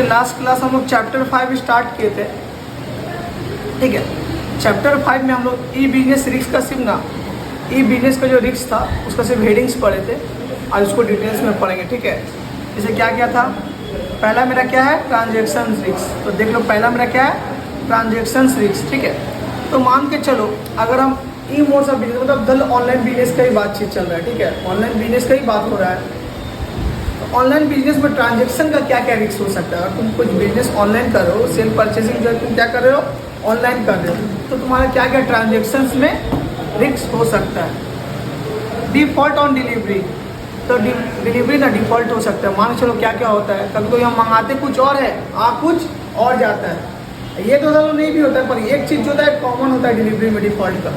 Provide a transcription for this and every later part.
Last class हम लोग chapter 5 start किए थे, ठीक है। चैप्टर 5 में हम लोग ई बिजनेस रिस्क का सिर्फ ना ई बिजनेस का जो रिस्क था उसका सिर्फ हेडिंग्स पढ़े थे, आज उसको डिटेल्स में पढ़ेंगे, ठीक है। जैसे क्या क्या था, पहला मेरा क्या है ट्रांजैक्शन रिस्क, तो देख लो पहला मेरा क्या है ट्रांजैक्शन रिस्क, ठीक है। तो मान के चलो अगर हम ई मोड्स ऑफ बिजनेस मतलब दल ऑनलाइन बिजनेस का ही बातचीत चल रहा है, ठीक है, ऑनलाइन बिजनेस का ही बात हो रहा है। ऑनलाइन बिजनेस में ट्रांजैक्शन का क्या क्या रिस्क हो सकता है। अगर तुम कुछ बिजनेस ऑनलाइन कर रहे हो, सेल परचेसिंग जो तुम क्या कर रहे हो ऑनलाइन कर रहे हो, तो तुम्हारा क्या क्या ट्रांजैक्शंस में रिस्क हो सकता है। डिफ़ॉल्ट ऑन डिलीवरी, तो डिलीवरी ना डिफ़ॉल्ट हो सकता है। मान चलो क्या क्या होता है, कभी कोई हम मंगाते कुछ और है आ कुछ और जाता है, ये तो चलो नहीं भी होता है, पर एक चीज़ जो होता है कॉमन होता है डिलीवरी में डिफ़ॉल्ट का,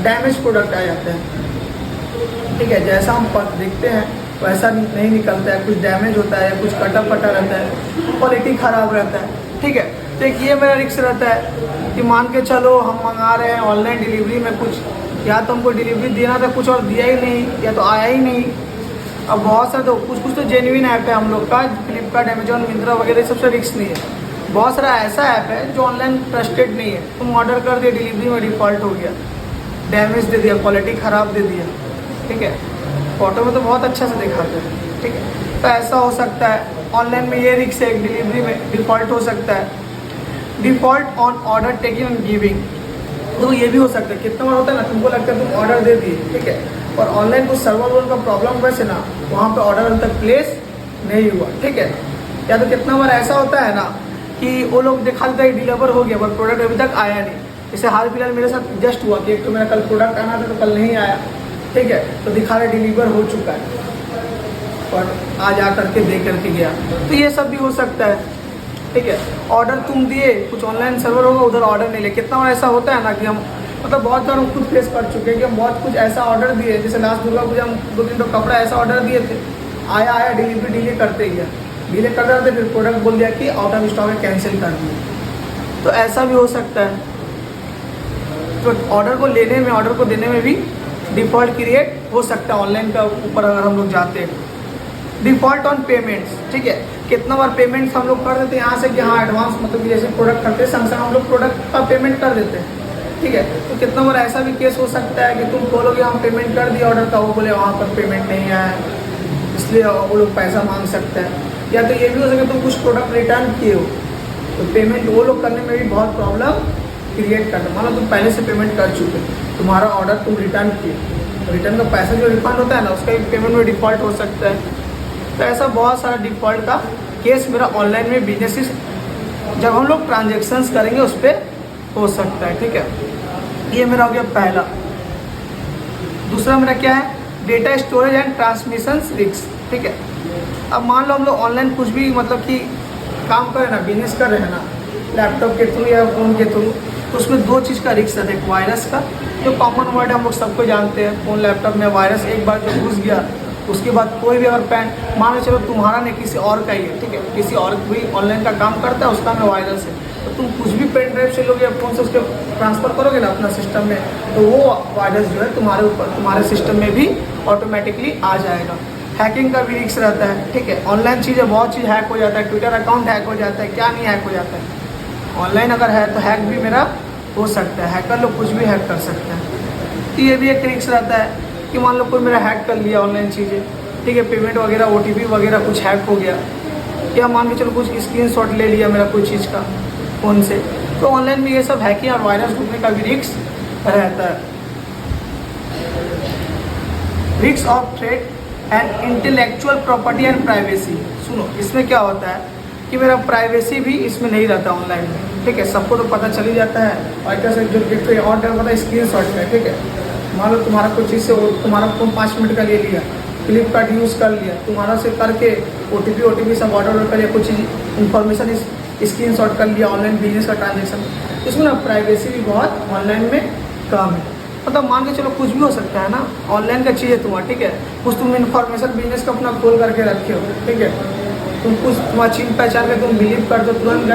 डैमेज प्रोडक्ट आ जाता है, ठीक है। जैसा हम देखते हैं वैसा नहीं निकलता है, कुछ डैमेज होता है, कुछ कटा फटा रहता है, क्वालिटी ख़राब रहता है, ठीक है। तो एक ये मेरा रिस्क रहता है कि मान के चलो हम मंगा रहे हैं ऑनलाइन डिलीवरी में कुछ, या तो हमको डिलीवरी देना था कुछ और दिया ही नहीं, या तो आया ही नहीं। अब बहुत सारे तो कुछ तो जेन्युइन ऐप है हम लोग का, फ्लिपकार्ट, अमेजोन, मिंत्रा वगैरह सबसे रिस्क नहीं है। बहुत सारा ऐसा ऐप है जो ऑनलाइन ट्रस्टेड नहीं है, तुम ऑर्डर कर दिया डिलीवरी में डिफ़ॉल्ट हो गया, डैमेज दे दिया, क्वालिटी ख़राब दे दिया, ठीक है। फोटो में तो बहुत अच्छा से दिखाते हैं, ठीक है। तो ऐसा हो सकता है ऑनलाइन में, ये रिस्क है। डिलीवरी में डिफ़ॉल्ट हो सकता है। Default on order taking and giving, तो ये भी हो सकता है। कितना बार होता है ना, तुमको लगता है तुम ऑर्डर दे दिए, ठीक है, और ऑनलाइन कुछ सर्वर का प्रॉब्लम वैसे ना वहाँ पे ऑर्डर अभी तक प्लेस नहीं हुआ, ठीक है। या तो कितना बार ऐसा होता है ना कि वो लोग दिखा देता है डिलीवर हो गया पर प्रोडक्ट अभी तक आया नहीं। जैसे हाल फिलहाल मेरे साथ जस्ट हुआ कि एक तो मेरा कल प्रोडक्ट आना था तो कल नहीं आया, ठीक है, तो दिखा रहा डिलीवर हो चुका है और आज आ करके दे करके गया, तो ये सब भी हो सकता है, ठीक है। ऑर्डर तुम दिए, कुछ ऑनलाइन सर्वर होगा उधर ऑर्डर नहीं ले। कितना बार ऐसा होता है ना कि हम मतलब बहुत बार हम खुद फेस कर चुके हैं कि हम बहुत कुछ ऐसा ऑर्डर दिए, जैसे लास्ट दुर्गा पूजा हम 2-3 तो कपड़ा ऐसा ऑर्डर दिए थे, आया डिलीवरी डिले करते ही डिले कर रहे थे, फिर प्रोडक्ट बोल दिया कि आउट ऑफ स्टॉक है, कैंसिल कर दिया। तो ऐसा भी हो सकता है। तो ऑर्डर को लेने में, ऑर्डर को देने में भी डिफ़ॉल्ट क्रिएट हो सकता है ऑनलाइन का ऊपर अगर हम लोग जाते हैं। डिफ़ॉल्ट ऑन पेमेंट्स, ठीक है, कितना बार पेमेंट्स हम लोग कर देते हैं यहाँ से कि हाँ एडवांस, मतलब कि जैसे प्रोडक्ट करते हैं संग संग हम लोग प्रोडक्ट का पेमेंट कर देते हैं, ठीक है। तो कितना बार ऐसा भी केस हो सकता है कि तुम बोलोगे हम पेमेंट कर दिया ऑर्डर का, वो बोले वहाँ पर पेमेंट नहीं आया इसलिए वो लोग पैसा मांग सकते हैं। या तो ये भी हो सकता है तुम कुछ प्रोडक्ट रिटर्न किए हो तो पेमेंट वो लोग करने में भी बहुत प्रॉब्लम क्रिएट करना। मानो तुम पहले से पेमेंट कर चुके, तुम्हारा ऑर्डर तुम रिटर्न किए, तो रिटर्न का पैसा जो रिफंड होता है ना उसका पेमेंट में डिफ़ॉल्ट हो सकता है। तो ऐसा बहुत सारा डिफ़ॉल्ट का केस मेरा ऑनलाइन में बिजनेस जब हम लोग ट्रांजेक्शन्स करेंगे उस पर हो सकता है, ठीक है। ये मेरा हो गया पहला। दूसरा मेरा क्या है data storage and transmission risk, ठीक है। अब मान लो हम लोग ऑनलाइन कुछ भी मतलब कि काम कर रहे ना, बिजनेस कर रहे हैं ना, लैपटॉप के थ्रू या फ़ोन के थ्रू, तो उसमें 2 चीज़ का रिस्क है। एक वायरस का, जो कॉमन वर्ड हम लोग सबको जानते हैं, फ़ोन लैपटॉप में वायरस एक बार जो घुस गया उसके बाद कोई भी अगर पैन मान लो चलो तुम्हारा नहीं किसी और का ही है, ठीक है, किसी और भी ऑनलाइन का काम करता है उसका में वायरस है, तो तुम कुछ भी पेन ड्राइव से लोगे या फ़ोन से उसके ट्रांसफ़र करोगे ना अपना सिस्टम में, तो वो वायरस जो है तुम्हारे ऊपर तुम्हारे सिस्टम में भी ऑटोमेटिकली आ जाएगा। हैकिंग का भी रिस्क रहता है, ठीक है। ऑनलाइन चीज़ें बहुत चीज़ हैक हो जाता है, ट्विटर अकाउंट हैक हो जाता है, क्या नहीं हैक हो जाता है। ऑनलाइन अगर है तो हैक भी मेरा हो सकता है, हैकर लोग कुछ भी हैक कर सकते हैं। तो ये भी एक रिस्क रहता है कि मान लो कोई मेरा हैक कर लिया ऑनलाइन चीज़ें, ठीक है, पेमेंट वगैरह OTP वगैरह कुछ हैक हो गया, या मान के चलो कुछ स्क्रीनशॉट ले लिया मेरा कोई चीज़ का फ़ोन से, तो ऑनलाइन में ये सब हैकिंग और वायरस घुसने का भी रिस्क रहता है। Risk of threat and intellectual property and privacy. सुनो, इसमें क्या होता है कि मेरा प्राइवेसी भी इसमें नहीं रहता ऑनलाइन में, ठीक है। सबको तो पता चल ही जाता है, और कैसे जो एक और डर पता है स्क्रीनशॉट में, ठीक है। मान लो तुम्हारा कुछ चीज़ से तुम्हारा फ़ोन 5 मिनट का ले लिया, फ्लिपकार्ट यूज़ कर लिया, तुम्हारा से करके OTP सब ऑर्डर कर लिया, कुछ चीज़ इन्फॉर्मेशन स्क्रीनशॉट कर लिया ऑनलाइन बिजनेस का ट्रांजेक्शन, इसमें ना प्राइवेसी भी बहुत ऑनलाइन में कम है। मतलब मान के चलो कुछ भी हो सकता है ना, ऑनलाइन का चीज़ है तुम्हारा, ठीक है, कुछ तुम इन्फॉर्मेशन बिजनेस का अपना खोल करके रखे हो, ठीक है, तुम कुछ तुम्हारा चीन पहचान के तुम बिलीव कर दो, तुरंत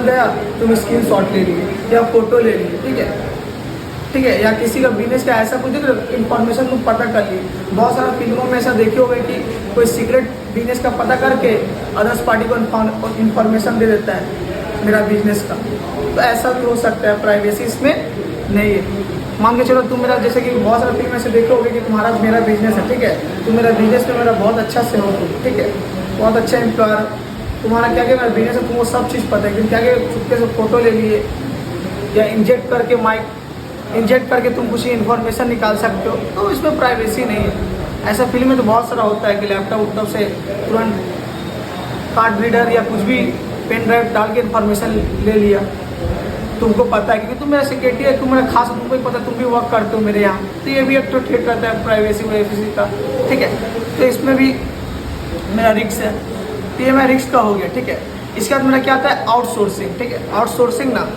गया तुम स्क्रीनशॉट ले लिए या फ़ोटो ले लिए, ठीक है, ठीक है, या किसी का बिजनेस का ऐसा कुछ इन्फॉर्मेशन तुम पता कर लिए। बहुत सारा फिल्मों में ऐसा देखे होगे कि कोई सीक्रेट बिजनेस का पता करके अदर्स पार्टी को इन्फॉर्मेशन दे देता है मेरा बिजनेस का, तो ऐसा भी हो सकता है। प्राइवेसी इसमें नहीं है। मान के चलो तुम मेरा, जैसे कि बहुत सारे फिल्म ऐसे देखे होगे कि तुम्हारा मेरा बिजनेस है, ठीक है, तुम मेरा बिजनेस में मेरा बहुत अच्छा से हो तुम, ठीक है, बहुत अच्छा एम्प्लॉयर, तुम्हारा क्या क्या मेरा बिजनेस है, तुमको सब चीज़ पता है, कि क्या क्या चुपके से फोटो ले लिए या इंजेक्ट करके इंजेक्ट करके तुम कुछ इन्फॉर्मेशन निकाल सकते हो, तो इसमें प्राइवेसी नहीं है। ऐसा फिल्म में तो बहुत सारा होता है कि लैपटॉप वैपटॉप से तुरंत कार्ड रीडर या कुछ भी पेन ड्राइव डाल के इन्फॉर्मेशन ले लिया, तुमको पता है क्योंकि तुम मेरा सिक्योरिटी है, तुम मेरा खास, तुमको ही पता है, तुम भी वर्क करते हो मेरे यहाँ, तो ये भी एक तो ठीक रहता है प्राइवेसी वाइवेसी का, ठीक है। तो इसमें भी मेरा रिस्क है, तो ये मेरा रिस्क का हो गया, ठीक है। इसके बाद मेरा क्या आता है, आउटसोर्सिंग, ठीक है। आउटसोर्सिंग ना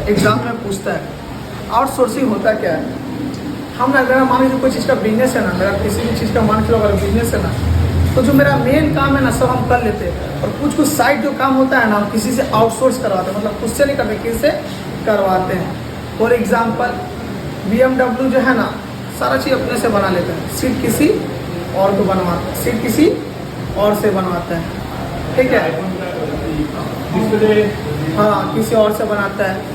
एग्जाम में पूछता है, आउटसोर्सिंग होता क्या है। हम ना, अगर मान लीजिए कोई चीज़ का बिजनेस है ना, मेरा किसी भी चीज़ का मान के लो अगर बिजनेस है ना, तो जो मेरा मेन काम है ना सब हम कर लेते हैं, और कुछ कुछ साइड जो काम होता है ना हम किसी से आउटसोर्स करवाते हैं, मतलब खुद से नहीं करते, किसी से करवाते हैं। फॉर एग्जाम्पल BMW जो है ना सारा चीज़ अपने से बना लेता है, सीट किसी और को बनवाता है, सीट किसी और से बनवाता है, ठीक है, हाँ किसी और से बनाता है।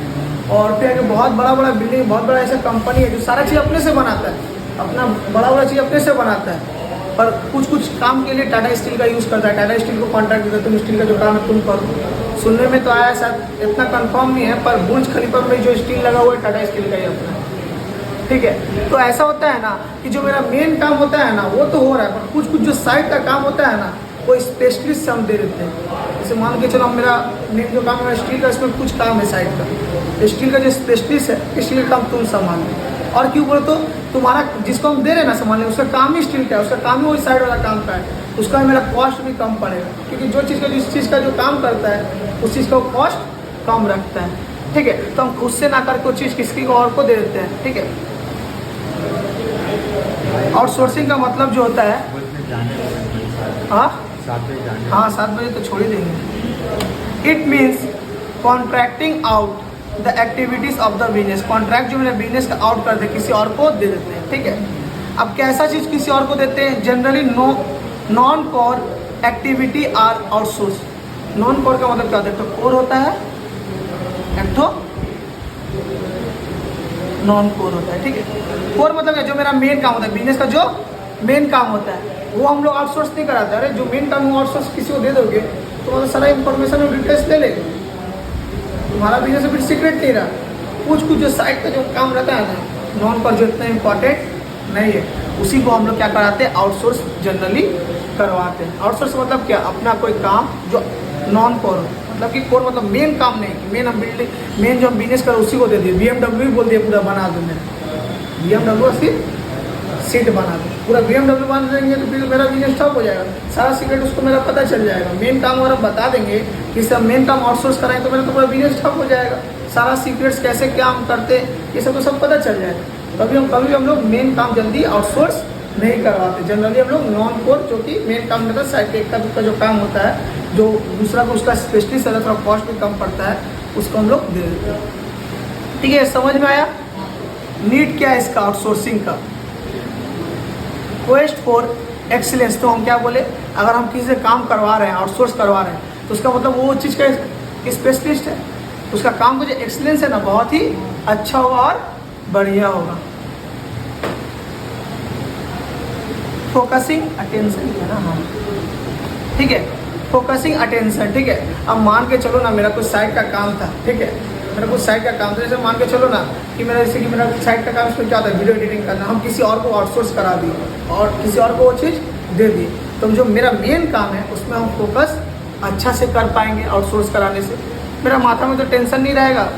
और फिर आगे बहुत बड़ा बड़ा बिल्डिंग, बहुत बड़ा ऐसा कंपनी है जो सारा चीज़ अपने से बनाता है, अपना बड़ा बड़ा चीज़ अपने से बनाता है, पर कुछ कुछ काम के लिए टाटा स्टील का यूज़ करता है, टाटा स्टील को कॉन्ट्रैक्ट देता है, तुम स्टील का जो काम है तुम करो। सुनने में तो आया शायद, इतना कंफर्म नहीं है, पर बुर्ज खलीफा में जो स्टील लगा हुआ है टाटा स्टील का ही अपना, ठीक है। तो ऐसा होता है ना कि जो मेरा मेन काम होता है ना वो तो हो रहा है, पर कुछ कुछ जो साइड का काम होता है ना वो स्पेशलिस्ट से हम दे देते हैं। जैसे मान के चलो मेरा मेन जो काम है स्टील का, इसमें कुछ काम है साइड का, स्टील का जो स्पेशलिस्ट है स्टील का काम तुम संभाल लो। और क्यों बोलो तो तुम्हारा जिसको हम दे रहे हैं ना संभालने, उसका काम ही स्टील का है, उसका काम ही वही साइड वाला काम का है, उसका मेरा कॉस्ट भी कम पड़ेगा, क्योंकि जो चीज़ का जिस चीज़ का जो काम करता है उस चीज़ का कॉस्ट कम रखता है, ठीक है। तो हम खुद से ना करके वो चीज़ किसी को और को दे देते हैं, ठीक है। आउटसोर्सिंग का मतलब जो होता है, हाँ 7 बजे तो छोड़ ही देंगे। It means contracting out the activities of the business, contract जो मेरे बिजनेस का आउट करते हैं किसी और को दे देते हैं, ठीक है। अब कैसा चीज़ किसी और को देते हैं, generally non core activity are outsource. Non core का मतलब क्या होता है, तो कोर होता है एक तो नॉन कोर होता है, ठीक है। कोर मतलब क्या, जो मेरा मेन काम होता है बिजनेस का, जो मेन काम होता है वो हम लोग आउटसोर्स नहीं कराते। अरे जो मेन काम है आउटसोर्स किसी को दे दोगे तो मतलब सारा इन्फॉर्मेशन और डिटेल्स ले लेंगे, तुम्हारा बिजनेस फिर सीक्रेट नहीं रहा। कुछ कुछ जो साइड का जो काम रहता है ना नॉन पर, जो इतना इम्पॉर्टेंट नहीं है, उसी को हम लोग क्या कराते हैं, आउटसोर्स जनरली करवाते हैं। आउटसोर्स मतलब क्या, अपना कोई काम जो नॉन कोर हो, मतलब कि कोर मतलब मेन काम नहीं, मेन हम बिल्डिंग मेन जो हम बिजनेस करें उसी को दे दिए। BMW भी बोल दिए पूरा बना दो, मेरा BMW सिर्फ सीट बना दो, पूरा BMW बना देंगे तो फिर मेरा बिजनेस ठप हो जाएगा, सारा सीक्रेट उसको मेरा पता चल जाएगा। मेन काम अगर हम बता देंगे कि सब मेन काम आउटसोर्स कराएं तो मेरा तो पूरा बिजनेस ठप हो जाएगा, सारा सीक्रेट्स कैसे क्या हम करते ये सब तो सब पता चल जाएगा। कभी हम लोग मेन काम जल्दी आउटसोर्स नहीं करवाते, जनरली हम लोग नॉन कोर जो कि मेन काम रहता है, साइड एक का जो काम होता है, जो दूसरा को उसका स्पेशलिस्ट रहता है, थोड़ा कॉस्ट भी कम पड़ता है, उसको हम लोग दे देते हैं, ठीक है। समझ में आया। नीड क्या है इसका, आउटसोर्सिंग का, क्वेस्ट फॉर एक्सीलेंस। तो हम क्या बोले, अगर हम किसी से काम करवा रहे हैं, आउटसोर्स करवा रहे हैं, तो उसका मतलब वो चीज़ का स्पेशलिस्ट है, उसका काम का जो एक्सीलेंस है ना बहुत ही अच्छा होगा और बढ़िया होगा। फोकसिंग अटेंशन है ना, हाँ ठीक है, फोकसिंग अटेंशन, ठीक है। अब मान के चलो ना मेरा कुछ साइड का काम था, ठीक है, मेरा कुछ साइड का काम था, जैसे मान के चलो ना कि मेरा जैसे कि मेरा साइड का काम इसमें क्या होता है, वीडियो एडिटिंग करना, हम किसी और को आउटसोर्स करा दिए और किसी और को वो चीज़ दे दी, तो जो मेरा मेन काम है उसमें हम फोकस अच्छा से कर पाएंगे। आउटसोर्स कराने से मेरा माथा में तो टेंशन नहीं रहेगा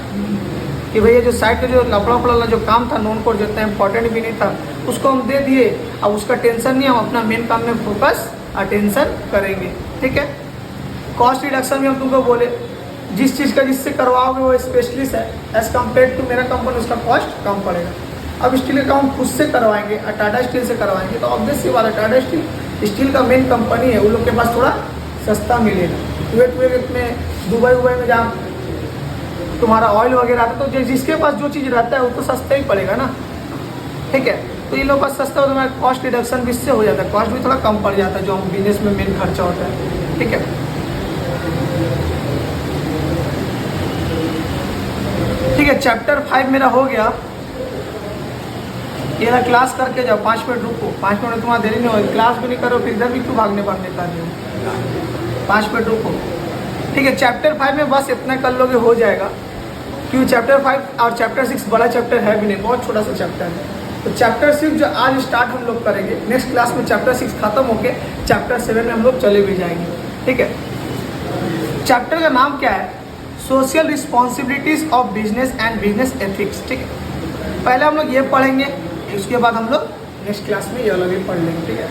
कि भैया जो साइड का जो लफड़ा वाला जो काम था नॉन कोर, जितना इंपॉर्टेंट भी नहीं था उसको हम दे दिए, अब उसका टेंशन नहीं, हम अपना मेन काम में फोकस अटेंशन करेंगे, ठीक है। कॉस्ट रिडक्शन भी हम तुमको बोले, जिस चीज़ का जिससे करवाओगे वो स्पेशलिस्ट है, एज कम्पेयर टू मेरा कंपनी उसका कॉस्ट कम पड़ेगा। अब स्टील का काम खुद से करवाएंगे और टाटा स्टील से करवाएंगे तो ऑब्वियस सी बात है, टाटा स्टील का मेन कंपनी है, उन लोग के पास थोड़ा सस्ता मिलेगा। कुवैत में दुबई में जहाँ तुम्हारा ऑयल वगैरह आता है, तो जिसके पास जो चीज़ रहता है वो तो सस्ता ही पड़ेगा ना, ठीक है। तो इन लोगों का सस्ता हो तो हमारा कॉस्ट रिडक्शन भी इससे हो जाता है, कॉस्ट भी थोड़ा कम पड़ जाता है जो हम बिजनेस में मेन खर्चा होता है, ठीक है। ठीक है, चैप्टर 5 मेरा हो गया। ये ना क्लास करके जाओ, 5 मिनट रुको, 5 मिनट तुम्हारा देरी नहीं होगी, क्लास भी नहीं करो फिर इधर भी क्यों भागने का नहीं, 5 मिनट रुको, ठीक है। चैप्टर 5 में बस इतना कर लोगे हो जाएगा, क्योंकि चैप्टर 5 और चैप्टर 6 बड़ा चैप्टर है भी नहीं, बहुत छोटा सा चैप्टर है। तो चैप्टर 6 जो आज स्टार्ट हम लोग करेंगे, नेक्स्ट क्लास में चैप्टर 6 खत्म होके चैप्टर 7 में हम लोग चले भी जाएंगे, ठीक है। चैप्टर का नाम क्या है? Social responsibilities of business and business ethics, ठीक है। पहले हम लोग ये पढ़ेंगे, उसके बाद हम लोग नेक्स्ट क्लास में ये अलग ही पढ़ लेंगे, ठीक है।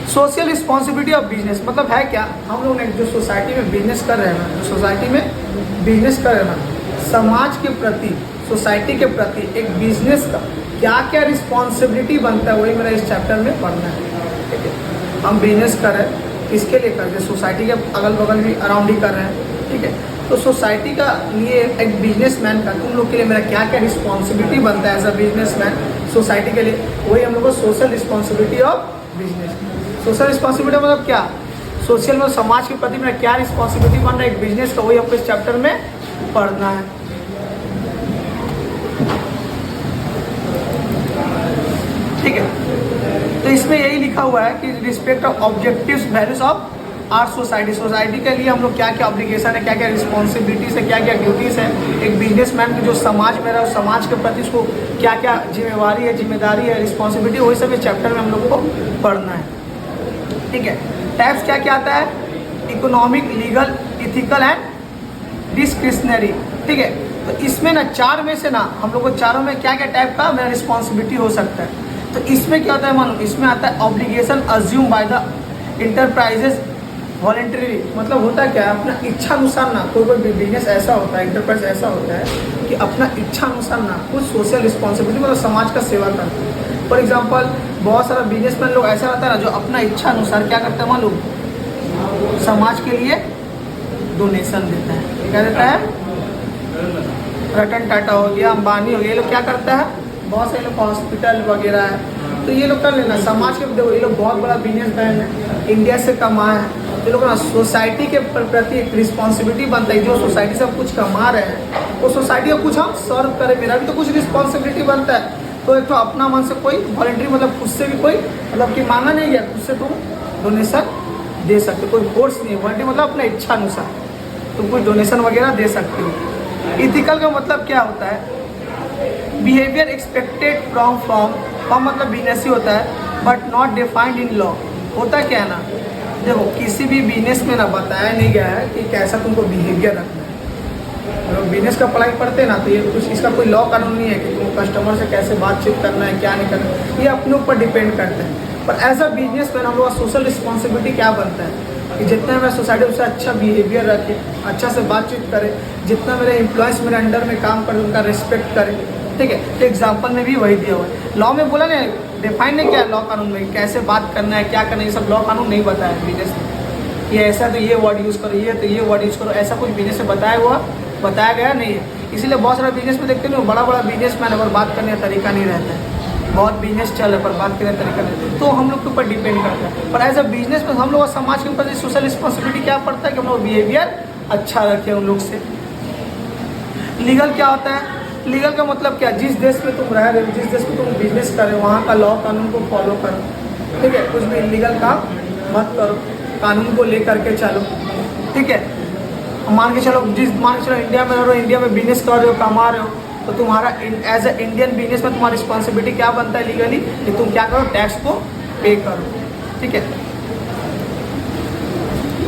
सोशल रिस्पॉन्सिबिलिटी ऑफ बिजनेस मतलब है क्या? हम लोग ने जो सोसाइटी में बिजनेस कर रहे हैं ना, जो सोसाइटी में बिजनेस कर रहे हैं ना, समाज के प्रति, सोसाइटी के प्रति एक बिजनेस का क्या क्या रिस्पॉन्सिबिलिटी बनता है, वही मेरा इस चैप्टर में पढ़ना है, ठीक है। हम बिजनेस कर रहे हैं, इसके लिए कर रहे हैं, सोसाइटी के अगल बगल भी अराउंड ही कर रहे हैं, ठीक है। तो सोसाइटी का लिए एक बिजनेसमैन का तुम लोग के लिए मेरा क्या क्या रिस्पॉन्सिबिलिटी बनता है एज अ बिजनेसमैन सोसाइटी के लिए, वही हम लोग को social responsibility of business. Social responsibility मतलब क्या? सोशल में समाज के प्रति मेरा क्या रिस्पॉन्सिबिलिटी बन रहा है एक बिजनेस का, वही हमको इस चैप्टर में पढ़ना है, ठीक है। तो इसमें यही लिखा हुआ है कि respect of objectives values of our society, society के लिए हम लोग क्या क्या ऑब्लिगेशन है, क्या क्या रिस्पॉन्सिबिलिटीज है, क्या क्या ड्यूटीज़ है एक बिजनेसमैन की, जो समाज में रहा है समाज के प्रति उसको क्या क्या जिम्मेदारी है, रिस्पॉन्सिबिलिटी, वही सब इस चैप्टर में हम लोग को पढ़ना है, ठीक है। टाइप्स क्या क्या आता है? Economic, legal, ethical and discretionary, ठीक है। तो इसमें ना 4 में से ना हम लोग को चारों में क्या क्या टाइप का मेरा रिस्पॉन्सिबिलिटी हो सकता है। तो इसमें क्या होता है मानो, इसमें आता है obligation assume by the enterprises voluntary, मतलब होता है क्या है, अपना इच्छा अनुसार ना कोई बिजनेस ऐसा होता है, इंटरप्राइज ऐसा होता है कि अपना इच्छा अनुसार ना कुछ सोशल रिस्पॉन्सिबिलिटी मतलब समाज का सेवा करता है। फॉर एग्जांपल बहुत सारा बिजनेसमैन लोग ऐसा रहता है ना जो अपना इच्छा अनुसार क्या करता है मालूम, समाज के लिए डोनेशन देता है। क्या देता है? रतन टाटा हो गया, अंबानी हो गया, ये लोग क्या करता है, बहुत सारे लोग हॉस्पिटल वगैरह है, तो ये लोग कर लेना समाज के, देखो ये लोग बहुत बड़ा बिजनेसमैन है, इंडिया से कमाए हैं, ये लोग ना सोसाइटी के प्रति एक रिस्पॉन्सिबिलिटी बनता है, जो सोसाइटी से हम कुछ कमा रहे हैं वो सोसाइटी को कुछ हम सर्व करें, मेरा भी तो कुछ रिस्पॉन्सिबिलिटी बनता है। तो एक तो अपना मन से कोई वॉलंटरी मतलब खुद से भी कोई मतलब कि मांगा नहीं गया, खुद से तुम डोनेशन दे सकते, कोई फोर्स नहीं है, वॉलंटरी मतलब अपना इच्छा अनुसार तुम कुछ डोनेशन वगैरह दे सकते हो। इथिकल का मतलब क्या होता है? बिहेवियर एक्सपेक्टेड फ्रॉम मतलब बिजनेस ही होता है but not defined in law. होता क्या है ना, देखो किसी भी बिजनेस में ना बताया नहीं गया है कि कैसा तुमको बिहेवियर रखना है। अगर बिजनेस का पढ़ाई पढ़ते ना तो ये कुछ इसका कोई लॉ कानून नहीं है कि तुम कस्टमर से कैसे बातचीत करना है, क्या नहीं करना है, ये अपने ऊपर डिपेंड करता है। पर एज अ बिजनेस मैन हम लोग का सोशल रिस्पॉन्सिबिलिटी क्या बनता है कि जितना मैं सोसाइटी उससे अच्छा बिहेवियर रखे, अच्छा से बातचीत करे, जितना मेरे एम्प्लॉयज़ मेरे अंडर में काम करे उनका रिस्पेक्ट करे, ठीक है। तो एग्जाम्पल में भी वही दिया हुआ है। लॉ में बोला ना, डिफाइन नहीं किया लॉ कानून में कैसे बात करना है, क्या करना है, ये सब लॉ कानून नहीं बताया बिजनेस में, ये ऐसा तो ये वर्ड यूज़ करो, ये तो ये वर्ड यूज़ करो, ऐसा कुछ बिजनेस में बताया गया नहीं है। इसीलिए बहुत सारा बिजनेस में देखते हैं बड़ा बड़ा बिजनेसमैन अगर बात करने का तरीका नहीं रहता है, बहुत बिजनेस चल रहा है पर बात करने का तरीका नहीं, तो हम लोग के ऊपर डिपेंड करता है। पर एज अ बिजनेस में हम लोग समाज के ऊपर सोशल रिस्पॉन्सिबिलिटी क्या पड़ता है कि हम लोग बिहेवियर अच्छा रखें उन लोग से। लीगल क्या होता है? लीगल का मतलब क्या, जिस देश में तुम रह रहे हो, जिस देश में तुम बिजनेस कर रहे हो वहाँ का लॉ कानून को फॉलो करो, ठीक है। कुछ भी इलीगल काम मत करो, कानून को लेकर के चलो, ठीक है। मान के चलो इंडिया में रह रहे हो, इंडिया में बिजनेस कर रहे हो, कमा रहे हो, तो तुम्हारा एज ए इंडियन बिजनेस में तुम्हारा रिस्पॉन्सिबिलिटी क्या बनता है लीगली कि तुम क्या करो, टैक्स को पे करो, ठीक है।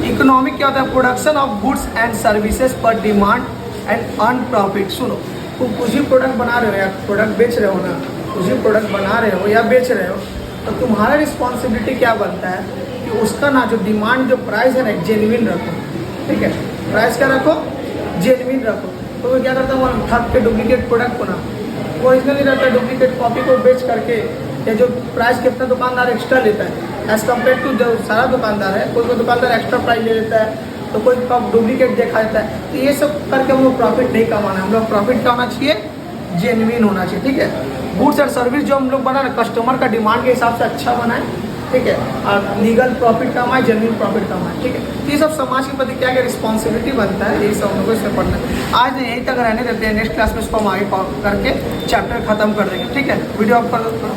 इकोनॉमिक क्या होता है? Production of goods and services पर डिमांड एंड अर्न प्रॉफिट। सुनो, तुम कुछ ही प्रोडक्ट बना रहे हो या प्रोडक्ट बेच रहे हो ना, कुछ ही प्रोडक्ट बना रहे हो या बेच रहे हो, तो तुम्हारा रिस्पॉन्सिबिलिटी क्या बनता है कि उसका ना जो डिमांड जो प्राइस है ना जेन्युइन रखो, ठीक है। प्राइस क्या रखो? जेन्युइन रखो। तो वो क्या करता है, ठग के डुप्लीकेट प्रोडक्ट को ना, ओरिजिनल नहीं रहता, डुप्लीकेट कॉपी को बेच करके या जो प्राइस कितना दुकानदार एक्स्ट्रा लेता है एज़ कम्पेयर टू जो सारा दुकानदार है, कोई दुकानदार एक्स्ट्रा प्राइस ले लेता है, तो कोई डुप्लीकेट देखा जाता है, तो ये सब करके हम लोग प्रॉफिट नहीं कमाना है। हम लोग प्रॉफिट क्या होना चाहिए, जेन्युइन होना चाहिए, ठीक है। गुड्स एंड सर्विस जो हम लोग बनाए ना कस्टमर का डिमांड के हिसाब से अच्छा बनाए, ठीक है, और लीगल प्रॉफिट कमाए, जेन्युइन प्रॉफिट कमाए, ठीक है। तो ये सब समाज के प्रति क्या क्या रिस्पॉन्सिबिलिटी बनता है, यही सब हम लोग को इसमें पढ़ना है। आज यहीं तक रहने देते हैं, नेक्स्ट क्लास में इसको हम आगे करके चैप्टर खत्म कर देंगे, ठीक है। वीडियो ऑफ कर दो।